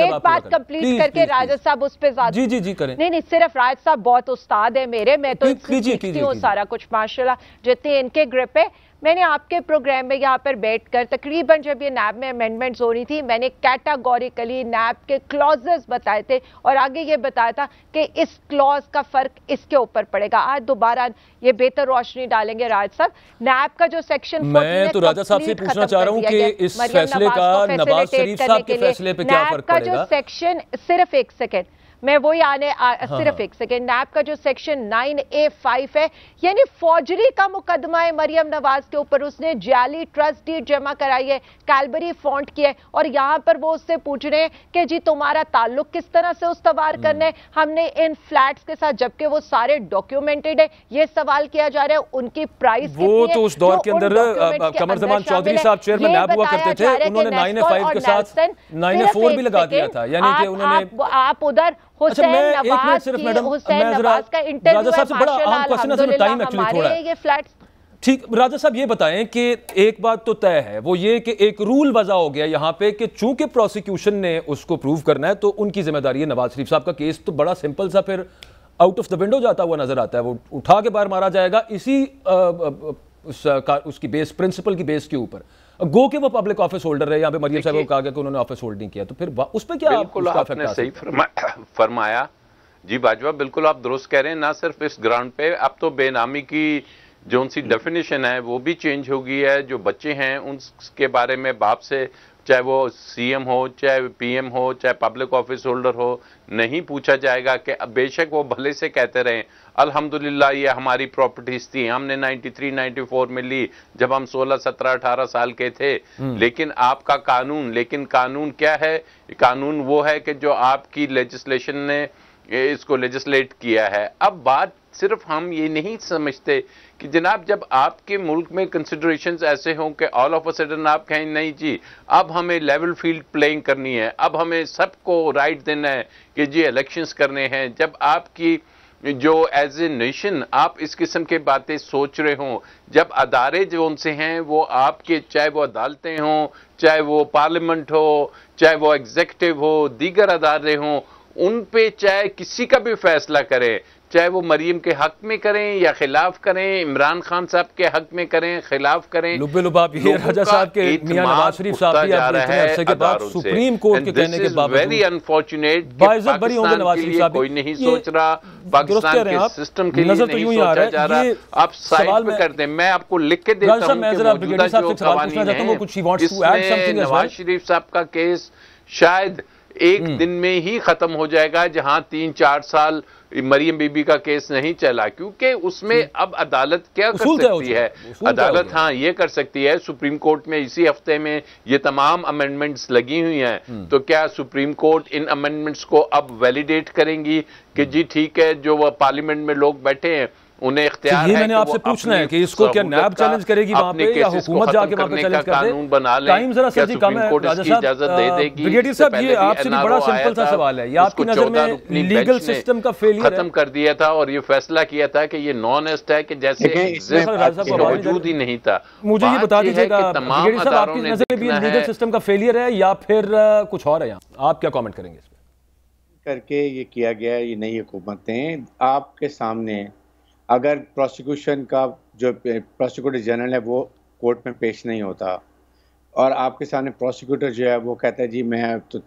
एक बात कंप्लीट करके राजा साहब उस पे ज्यादा जी करें। नहीं सिर्फ राज साहब बहुत उस्ताद है मेरे, मैं तो सीखती हूँ सारा कुछ माशाल्लाह, जितने इनके ग्रिप है। मैंने आपके प्रोग्राम में यहाँ पर बैठकर तकरीबन जब ये नैब में अमेंडमेंट्स हो रही थी, मैंने कैटेगोरिकली नैब के क्लॉजेस बताए थे और आगे ये बताया था कि इस क्लॉज का फर्क इसके ऊपर पड़ेगा। आज दोबारा ये बेहतर रोशनी डालेंगे राज साहब। नैब का जो सेक्शन, मैं तो राजा साहब से पूछना चाह रहा हूँ कि इस फैसले का नवाज शरीफ साहब के फैसले पे क्या फर्क पड़ेगा? जो सेक्शन, सिर्फ एक सेकेंड मैं वही सिर्फ एक सेकेंड, नैब का जो सेक्शन 9A5 है, यानी फौजरी का मुकदमा है मरियम नवाज के ऊपर। उसने जाली ट्रस्ट डीड जमा कराई है, कैलबरी फॉन्ट किया है, और यहां पर वो उससे पूछ रहे हैं कि जी तुम्हारा ताल्लुक किस तरह से उस्तवार करना है हमने इन फ्लैट्स के साथ, जबकि वो सारे डॉक्यूमेंटेड है। ये सवाल किया जा रहा है उनकी प्राइस वो तो उस दौर के अंदर कमर जमान चौधरी साहब चेयरमैन नैब हुआ करते थे, उन्होंने 9A5 के साथ 9A4 भी लगा दिया था, यानी कि उन्होंने आप उधर हुसैन नवाज का इंटरव्यू है, ये फ्लैट्स। ठीक, राजा साहब ये बताएं कि एक बात तो तय है, वो ये कि एक रूल वजह हो गया यहाँ पे कि चूंकि प्रोसिक्यूशन ने उसको प्रूव करना है तो उनकी जिम्मेदारी है। नवाज शरीफ साहब का केस तो बड़ा सिंपल सा फिर आउट ऑफ द विंडो जाता हुआ नजर आता है, वो उठा के बाहर मारा जाएगा इसी उसकी बेस, प्रिंसिपल की बेस के ऊपर। गो के वो पब्लिक ऑफिस होल्डर है, यहाँ पे मरियम साहब को कहा गया कि उन्होंने ऑफिस होल्ड नहीं किया, तो फिर उस पर क्या? बिल्कुल आपने सही फरमाया जी बाजवा, बिल्कुल आप दुरुस्त कह रहे हैं। ना सिर्फ इस ग्राउंड पे, अब तो बेनामी की जो उनकी डेफिनेशन है वो भी चेंज हो गई है। जो बच्चे हैं उनके बारे में बाप से, चाहे वो सीएम हो, चाहे पीएम हो, चाहे पब्लिक ऑफिस होल्डर हो, नहीं पूछा जाएगा कि बेशक वो भले से कहते रहे अल्हम्दुलिल्लाह ये हमारी प्रॉपर्टीज थी, हमने 93-94 में ली जब हम 16, 17, 18 साल के थे, लेकिन आपका कानून, लेकिन कानून क्या है? कानून वो है कि जो आपकी लेजिस्लेशन ने इसको लेजिस्लेट किया है। अब बात सिर्फ हम ये नहीं समझते कि जनाब जब आपके मुल्क में कंसिडरेशंस ऐसे हों कि ऑल ऑफ अ सडन आप कहें नहीं जी अब हमें लेवल फील्ड प्लेइंग करनी है, अब हमें सबको राइट देना है कि जी इलेक्शंस करने हैं। जब आपकी जो एज ए नेशन आप इस किस्म के बातें सोच रहे हों, जब अदारे जो उनसे हैं वो आपके, चाहे वो अदालतें हों, चाहे वो पार्लियामेंट हो, चाहे वो एग्जीक्यूटिव हो, दीगर अदारे हों, उन पे चाहे किसी का भी फैसला करें, चाहे वो मरीम के हक में करें या खिलाफ करें, इमरान खान साहब के हक में करें, खिलाफ करें, लुब्बे लुबाब ये राजा साहब के मियां नवाज शरीफ साहब भी आप देखते हैं अरसे के बाद सुप्रीम कोर्ट के कहने के बावजूद वेरी अनफॉर्चुनेट बाइज्जत बरी होंगे नवाज शरीफ साहब, कोई नहीं सोच रहा, पाकिस्तान के सिस्टम के लिए नहीं सोचा जा रहा। आप साइड पे करते हैं, मैं आपको लिख के देता हूं कि मौजूदा जो कवानीन हैं इसमें नवाज शरीफ साहब का केस शायद एक दिन में ही खत्म हो जाएगा, जहां 3-4 साल मरियम बीबी का केस नहीं चला, क्योंकि उसमें अब अदालत क्या कर सकती है? अदालत हाँ ये कर सकती है, सुप्रीम कोर्ट में इसी हफ्ते में ये तमाम अमेंडमेंट्स लगी हुई हैं, तो क्या सुप्रीम कोर्ट इन अमेंडमेंट्स को अब वैलिडेट करेंगी कि जी ठीक है, जो वो पार्लियामेंट में लोग बैठे हैं उन्हें इख्तियार है। मैंने आपसे पूछना है कि इसको क्या नैब चैलेंज करेगी वहां पे या हुकूमत जाके वहां पे चैलेंज कर दे? कानून बना ले, टाइम जरा सर जी कम है राजा साहब। ब्रिगेडियर साहब ये आपसे भी बड़ा सिंपल सा सवाल है, ये आपकी नजर में लीगल सिस्टम का फेलियर खत्म कर दिया था और ये फैसला किया था कि ये नॉन एस्ट है कि जैसे मौजूद ही नहीं था। मुझे ये बता दीजिएगा ब्रिगेडियर साहब, आपकी नजर में भी लीगल सिस्टम का फेलियर है या फिर कुछ और है? यहाँ आप क्या कमेंट करेंगे इस पर? करके ये किया गया, ये नई हुकूमत ने आपके सामने अगर प्रोसिक्यूशन का जो प्रोसिक्यूटर जनरल है वो कोर्ट में पेश नहीं होता और आपके सामने प्रोसिक्यूटर जो है वो कहता है जी मैं तो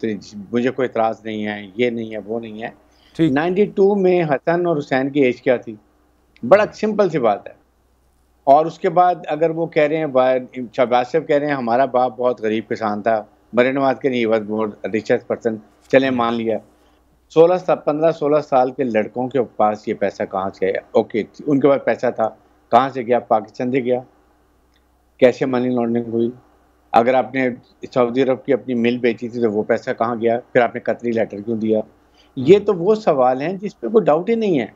मुझे कोई इतराज़ नहीं है, ये नहीं है, वो नहीं है। 92 में हसन और हुसैन की एज क्या थी? बड़ा सिंपल सी बात है। और उसके बाद अगर वो कह रहे हैं, शहबाज साहब कह रहे हैं हमारा बाप बहुत गरीब किसान था, मरियम नवाज के नहीं, वॉज मोर रिचेस्ट पर्सन, चले मान लिया। 15-16 साल के लड़कों के पास ये पैसा कहाँ से आया? ओके, उनके पास पैसा था, कहाँ से गया? पाकिस्तान से गया। कैसे मनी लॉन्ड्रिंग हुई? अगर आपने सऊदी अरब की अपनी मिल बेची थी तो वो पैसा कहाँ गया? फिर आपने कतरी लेटर क्यों दिया? ये तो वो सवाल हैं जिस पे कोई डाउट ही नहीं है।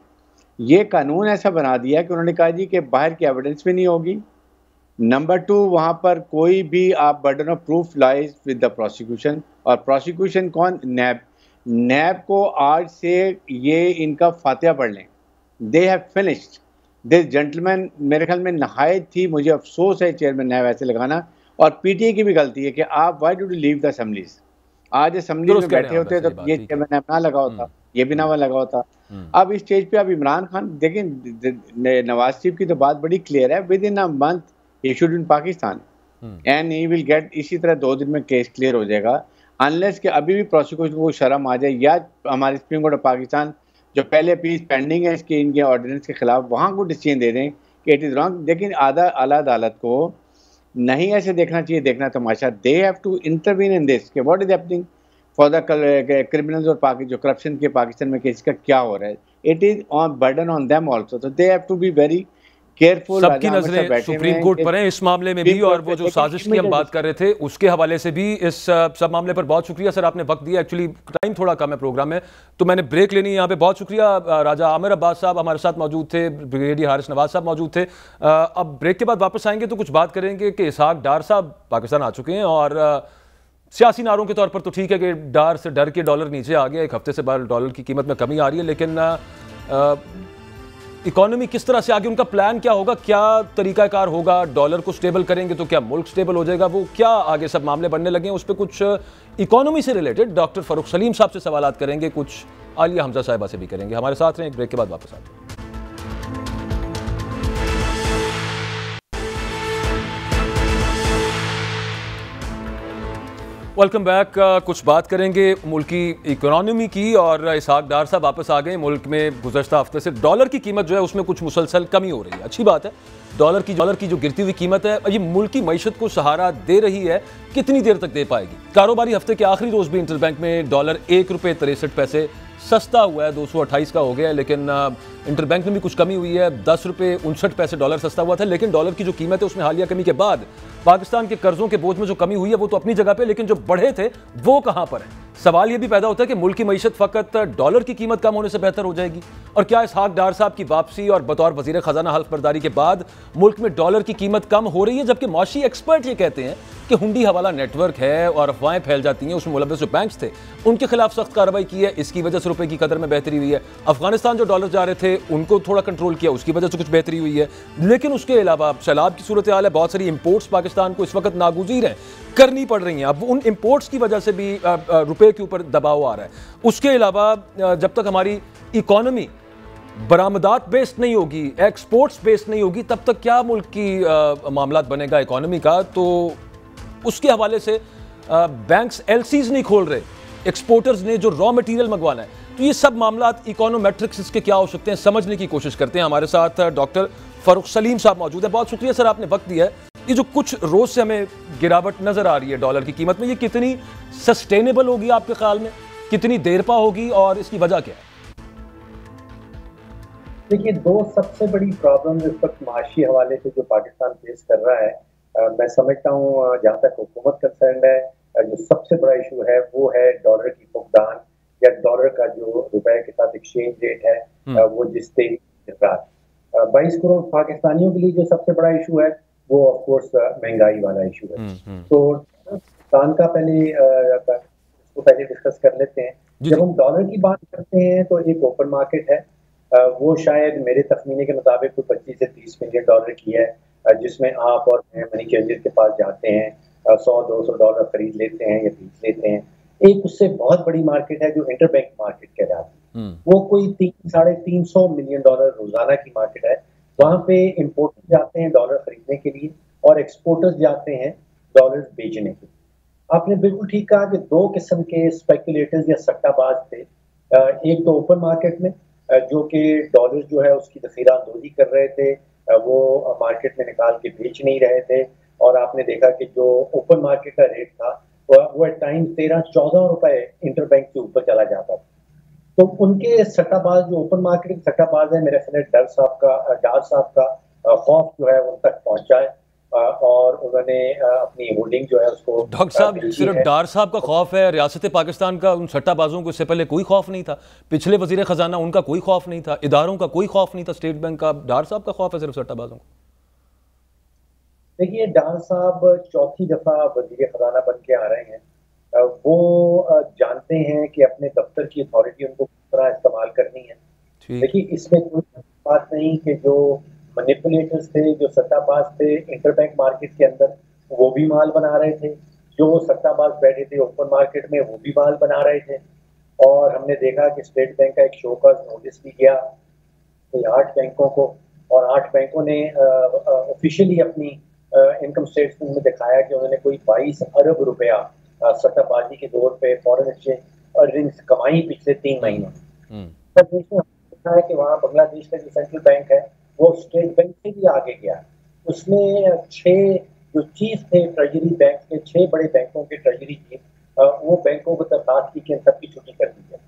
ये कानून ऐसा बना दिया कि उन्होंने कहा जी कि बाहर की एविडेंस भी नहीं होगी। नंबर 2, वहाँ पर कोई भी आप burden of proof lies with the prosecution. और प्रोसिक्यूशन कौन? नैब को आज से ये इनका फातिहा पढ़ लें। They have finished this gentleman. मेरे ख्याल में नहायत थी, मुझे अफसोस है चेयरमैन नैब ऐसे लगाना, और पीटीए की भी गलती है कि आप why do leave the assemblies. आज असेंबली में बैठे होते तो ये चेयरमैन नैब ना लगा होता, ये भी ना लगा होता। अब इस स्टेज पे अब इमरान खान देखें, नवाज शरीफ की तो बात बड़ी क्लियर है, with in a month he should in Pakistan and he will get, इसी तरह 2 दिन में केस क्लियर हो जाएगा। अनलेस कि अभी भी प्रोसिक्यूशन को शर्म आ जाए या हमारे सुप्रीम कोर्ट ऑफ पाकिस्तान जो पहले अपील पेंडिंग है इसके इनके ऑर्डिनेंस के खिलाफ, वहाँ को डिसीजन दे दें कि इट इज़ रॉन्ग। लेकिन आला अदालत को नहीं ऐसे देखना चाहिए, देखना तमाशा। They have to intervene in this कि what is happening for the criminals और जो करप्शन के पाकिस्तान में केस का क्या हो रहा है। It is on burden on them also, तो they have to be very careful. सबकी नजरें सुप्रीम कोर्ट पर हैं इस मामले में भी, और वो जो साजिश की हम बात कर रहे थे उसके हवाले से भी इस सब मामले पर बहुत शुक्रिया सर, आपने वक्त दिया। एक्चुअली टाइम थोड़ा कम है प्रोग्राम में, तो मैंने ब्रेक लेनी है यहाँ पे। बहुत शुक्रिया। राजा आमिर अब्बास साहब हमारे साथ मौजूद थे, ब्रिगेडियर हारिस नवाज साहब मौजूद थे। अब ब्रेक के बाद वापस आएंगे तो कुछ बात करेंगे कि इसहाक डार साहब पाकिस्तान आ चुके हैं, और सियासी नारों के तौर पर तो ठीक है कि डार से डर के डॉलर नीचे आ गया, 1 हफ्ते से बाद डॉलर की कीमत में कमी आ रही है, लेकिन इकोनॉमी किस तरह से आगे, उनका प्लान क्या होगा, क्या तरीकाकार होगा, डॉलर को स्टेबल करेंगे तो क्या मुल्क स्टेबल हो जाएगा, वो क्या आगे सब मामले बनने लगे हैं, उस पर कुछ इकोनॉमी से रिलेटेड डॉक्टर फरूख सलीम साहब से सवालात करेंगे, कुछ आलिया हमजा साहिबा से भी करेंगे। हमारे साथ रहें, एक ब्रेक के बाद वापस आते हैं। Welcome back. कुछ बात करेंगे मुल्क की इकोनॉमी की, और इसहाक डार साहब वापस आ गए। मुल्क में गुज़श्ता हफ्ते से डॉलर की कीमत जो है उसमें कुछ मुसलसल कमी हो रही है, अच्छी बात है। डॉलर की जो गिरती हुई कीमत है ये मुल्क की मईशत को सहारा दे रही है, कितनी देर तक दे पाएगी? कारोबारी हफ्ते के आखिरी रोज भी इंटरबैंक में डॉलर 1 रुपये 63 पैसे सस्ता हुआ है, 228 का हो गया है, लेकिन इंटरबैंक में भी कुछ कमी हुई है, 10 रुपये 59 पैसे डॉलर सस्ता हुआ था। लेकिन डॉलर की जो कीमत है उसमें हालिया कमी के बाद पाकिस्तान के कर्जों के बोझ में जो कमी हुई है वो तो अपनी जगह पे, लेकिन जो बढ़े थे वो कहां पर है? सवाल ये भी पैदा होता है कि मुल्क की मईशत फकत डॉलर की कीमत कम होने से बेहतर हो जाएगी, और क्या इसहाक डार साहब की वापसी और बतौर वजीर खजाना हल्फ बर्दारी के बाद मुल्क में डॉलर की कीमत कम हो रही है, जबकि माशी एक्सपर्ट ये कहते हैं कि हुंडी हवाला नेटवर्क है और अफवाहें फैल जाती हैं, उसमें मुलव्वस जो बैंक्स थे उनके खिलाफ सख्त कार्रवाई की है, इसकी वजह से रुपए की कदर में बेहतरी हुई है। अफगानिस्तान जो डॉलर जा रहे थे उनको थोड़ा कंट्रोल किया, उसकी वजह से कुछ बेहतरी हुई है। लेकिन उसके अलावा सैलाब की सूरत हाल है, बहुत सारी इंपोर्ट्स पाकिस्तान को इस वक्त नागुज़ीर हैं। करनी पड़ रही हैं। अब उन इंपोर्ट्स की वजह से भी रुपए के ऊपर दबाव आ रहा है। उसके अलावा जब तक हमारी इकोनॉमी बरामदात बेस्ड नहीं होगी, एक्सपोर्ट्स बेस्ड नहीं होगी, तब तक क्या मुल्क की मामलात बनेगा इकोनॉमी का। तो उसके हवाले से बैंक्स एलसीज नहीं खोल रहे, एक्सपोर्टर्स ने जो रॉ मटेरियल मंगवाना है। तो ये सब मामलात इकोनोमेट्रिक्स इसके क्या हो सकते हैं, समझने की कोशिश करते हैं। हमारे साथ डॉक्टर फरूख सलीम साहब मौजूद है। बहुत शुक्रिया सर, आपने वक्त दिया है। ये जो कुछ रोज से हमें गिरावट नजर आ रही है डॉलर की कीमत में, ये कितनी सस्टेनेबल होगी आपके ख्याल में, कितनी देर पा होगी और इसकी वजह क्या है? देखिए, दो सबसे बड़ी प्रॉब्लम इस वक्त माशी हवाले से जो पाकिस्तान फेस कर रहा है, मैं समझता हूँ जहाँ तक हुकूमत कंसर्न है, जो सबसे बड़ा इशू है वो है डॉलर की फुकदान या डॉलर का जो रुपए के साथ एक्सचेंज रेट है वो जिस तेजी गिर रहा है। 22 करोड़ पाकिस्तानियों के लिए जो सबसे बड़ा इशू है वो ऑफ कोर्स महंगाई वाला इशू है। तो पाकिस्तान का पहले डिस्कस कर लेते हैं। जब हम डॉलर की बात करते हैं तो एक ओपन मार्केट है, वो शायद मेरे तखमीने के मुताबिक तो 25 से 30 मिलियन डॉलर की है, जिसमें आप और मैं मनी चेंजर के पास जाते हैं, 100-200 डॉलर खरीद लेते हैं या बेच लेते हैं। एक उससे बहुत बड़ी मार्केट है जो इंटरबैंक मार्केट कहलाती है, वो कोई 300-350 मिलियन डॉलर रोजाना की मार्केट है। वहां पे इम्पोर्टर्स जाते हैं डॉलर खरीदने के लिए और एक्सपोर्टर्स जाते हैं डॉलर बेचने के लिए। आपने बिल्कुल ठीक कहा कि दो किस्म के स्पेकुलेटर्स या सट्टाबाज थे। एक तो ओपन मार्केट में जो कि डॉलर जो है उसकी जखीरा अंदोजी कर रहे थे, वो मार्केट में निकाल के बेच नहीं रहे थे। और आपने देखा कि जो ओपन मार्केट का रेट था वो एट टाइम 13-14 रुपए इंटरबैंक के ऊपर चला जाता था। तो उनके सट्टाबाज जो ओपन मार्केट के सट्टाबाज है, मेरे ख्याल डार साहब का खौफ जो है उन तक पहुंचा है और उन्होंने अपनी होल्डिंग जो है उसको। डॉक्टर साहब, सिर्फ डार साहब का खौफ है, रियासत पाकिस्तान का उन सट्टाबाजों को इससे पहले कोई खौफ नहीं था, पिछले वजीर खजाना उनका कोई खौफ नहीं था, इदारों का कोई खौफ नहीं था, स्टेट बैंक का। डार साहब का खौफ है सिर्फ सट्टाबाजों को। देखिए, डार साहब चौथी दफा वजीर खजाना बन के आ रहे हैं। वो जानते हैं कि अपने दफ्तर की अथॉरिटी उनको किस तरह इस्तेमाल करनी है। देखिए, इसमें कोई बात नहीं कि जो मैनिपुलेटर्स थे, जो सट्टाबाज थे इंटरबैंक मार्केट के अंदर, वो भी माल बना रहे थे। जो सट्टाबाज बैठे थे ओपन मार्केट में, वो भी माल बना रहे थे। और हमने देखा कि स्टेट बैंक का एक शोकॉज नोटिस भी गया 8 बैंकों को, और 8 बैंकों ने ऑफिशियली अपनी इनकम स्टेटमेंट में दिखाया कि उन्होंने कोई 22 अरब रुपया सट्टाबाजी के दौर पे फॉरेन एक्सचेंज अर्निंग्स कमाई पिछले 3 महीनों में। देश में देखा है कि वहाँ बांग्लादेश का जो सेंट्रल बैंक है वो स्टेट बैंक से भी आगे गया। उसमें 6 जो चीफ थे ट्रेजरी बैंक के, 6 बड़े बैंकों के ट्रेजरी चीफ, वो बैंकों को दरखास्त की कि सबकी छुट्टी कर दी जाए।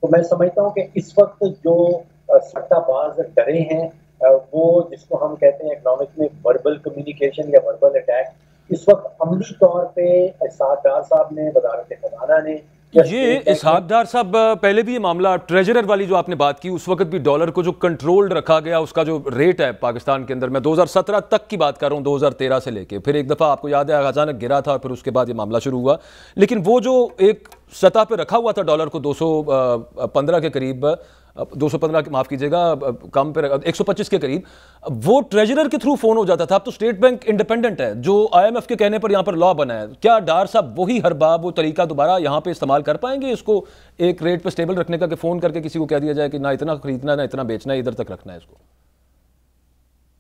तो मैं समझता हूँ कि इस वक्त जो सट्टाबाज डरे हैं, वो जिसको हम कहते हैं इकोनॉमिक्स में वर्बल कम्युनिकेशन या वर्बल अटैक, इस वक्त अमली तौर पे इसहाक डार साहब ने, वज़ारत खजाना ने, ये इसहाक डार साहब, पहले भी ये मामला ट्रेजरर वाली जो आपने बात की, उस वक्त भी डॉलर को जो कंट्रोल्ड रखा गया, उसका जो रेट है पाकिस्तान के अंदर, मैं 2017 तक की बात कर रहा हूँ, 2013 से लेके, फिर एक दफ़ा आपको याद है अचानक गिरा था और फिर उसके बाद ये मामला शुरू हुआ। लेकिन वो जो एक सतह पे रखा हुआ था डॉलर को 215 के करीब, 215 माफ कीजिएगा, कम पे 125 के करीब, वो ट्रेजरर के थ्रू फोन हो जाता था। अब तो स्टेट बैंक इंडिपेंडेंट है, जो IMF के कहने पर यहाँ पर लॉ बना है। क्या डार साहब वही हर बाब वो तरीका दोबारा यहाँ पे इस्तेमाल कर पाएंगे, इसको एक रेट पे स्टेबल रखने का, कि फोन करके किसी को कह दिया जाए कि ना इतना खरीदना ना इतना बेचना है, इधर तक रखना है इसको?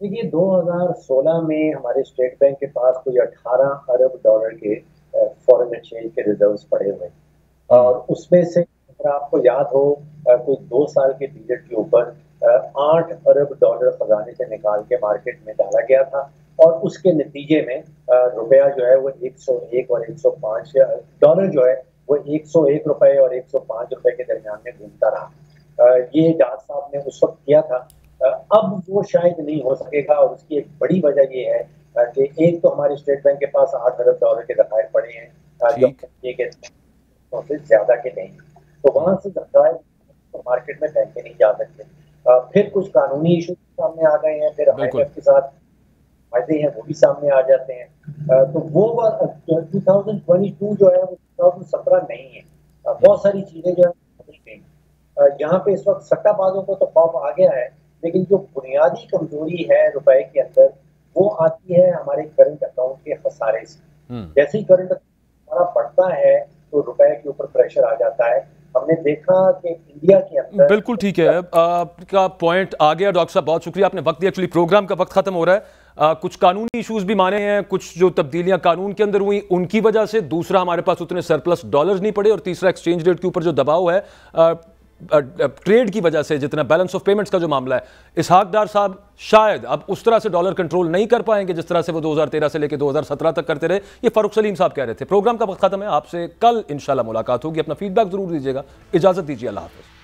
देखिए, 2016 में हमारे स्टेट बैंक के पास कोई 18 अरब डॉलर के फॉरेन एक्सचेंज के रिजर्व्स पड़े हुए, और उसमें से अगर आपको याद हो कोई 2 साल के पीरियड के ऊपर 8 अरब डॉलर खजाने से निकाल के मार्केट में डाला गया था, और उसके नतीजे में रुपया जो है वो 101 और 105 डॉलर जो है वो 101 रुपए और 105 रुपए के दरमियान में घूमता रहा। ये डार साहब ने उस वक्त किया था। अब वो शायद नहीं हो सकेगा, और उसकी एक बड़ी वजह ये है कि एक तो हमारे स्टेट बैंक के पास 8 अरब डॉलर के ज़खायर पड़े हैं, जो ज्यादा के नहीं, तो वहां से ज़खायर तो मार्केट में बैंक नहीं जा सकते। फिर कुछ कानूनी इशू सामने आ गए हैं, फिर IMF के साथ फायदे हैं वो भी सामने आ जाते हैं। तो वो 2022 जो है वो 2017 नहीं है। बहुत सारी चीजें जो है बदल गई। यहाँ पे इस वक्त सट्टाबाजों को तो खौफ आ गया है, लेकिन जो बुनियादी कमजोरी है रुपए के अंदर वो आती है हमारे करंट अकाउंट के खसारे से। जैसे ही करंट हमारा बढ़ता है तो रुपए के ऊपर प्रेशर आ जाता है। हमने देखा कि इंडिया के अंदर बिल्कुल ठीक है, आपका पॉइंट आ गया डॉक्टर साहब, बहुत शुक्रिया, आपने वक्त दिया। एक्चुअली प्रोग्राम का वक्त खत्म हो रहा है। कुछ कानूनी इश्यूज भी माने हैं, कुछ जो तब्दीलियां कानून के अंदर हुई उनकी वजह से, दूसरा हमारे पास उतने सरप्लस डॉलर्स नहीं पड़े, और तीसरा एक्सचेंज रेट के ऊपर जो दबाव है ट्रेड की वजह से, जितना बैलेंस ऑफ पेमेंट्स का जो मामला है, इसहाक डार साहब शायद अब उस तरह से डॉलर कंट्रोल नहीं कर पाएंगे जिस तरह से वो 2013 से लेकर 2017 तक करते रहे। ये फारूक सलीम साहब कह रहे थे। प्रोग्राम का वक्त खत्म है, आपसे कल इंशाल्लाह मुलाकात होगी। अपना फीडबैक जरूर दीजिएगा। इजाजत दीजिए, अल्लाह हाफिज।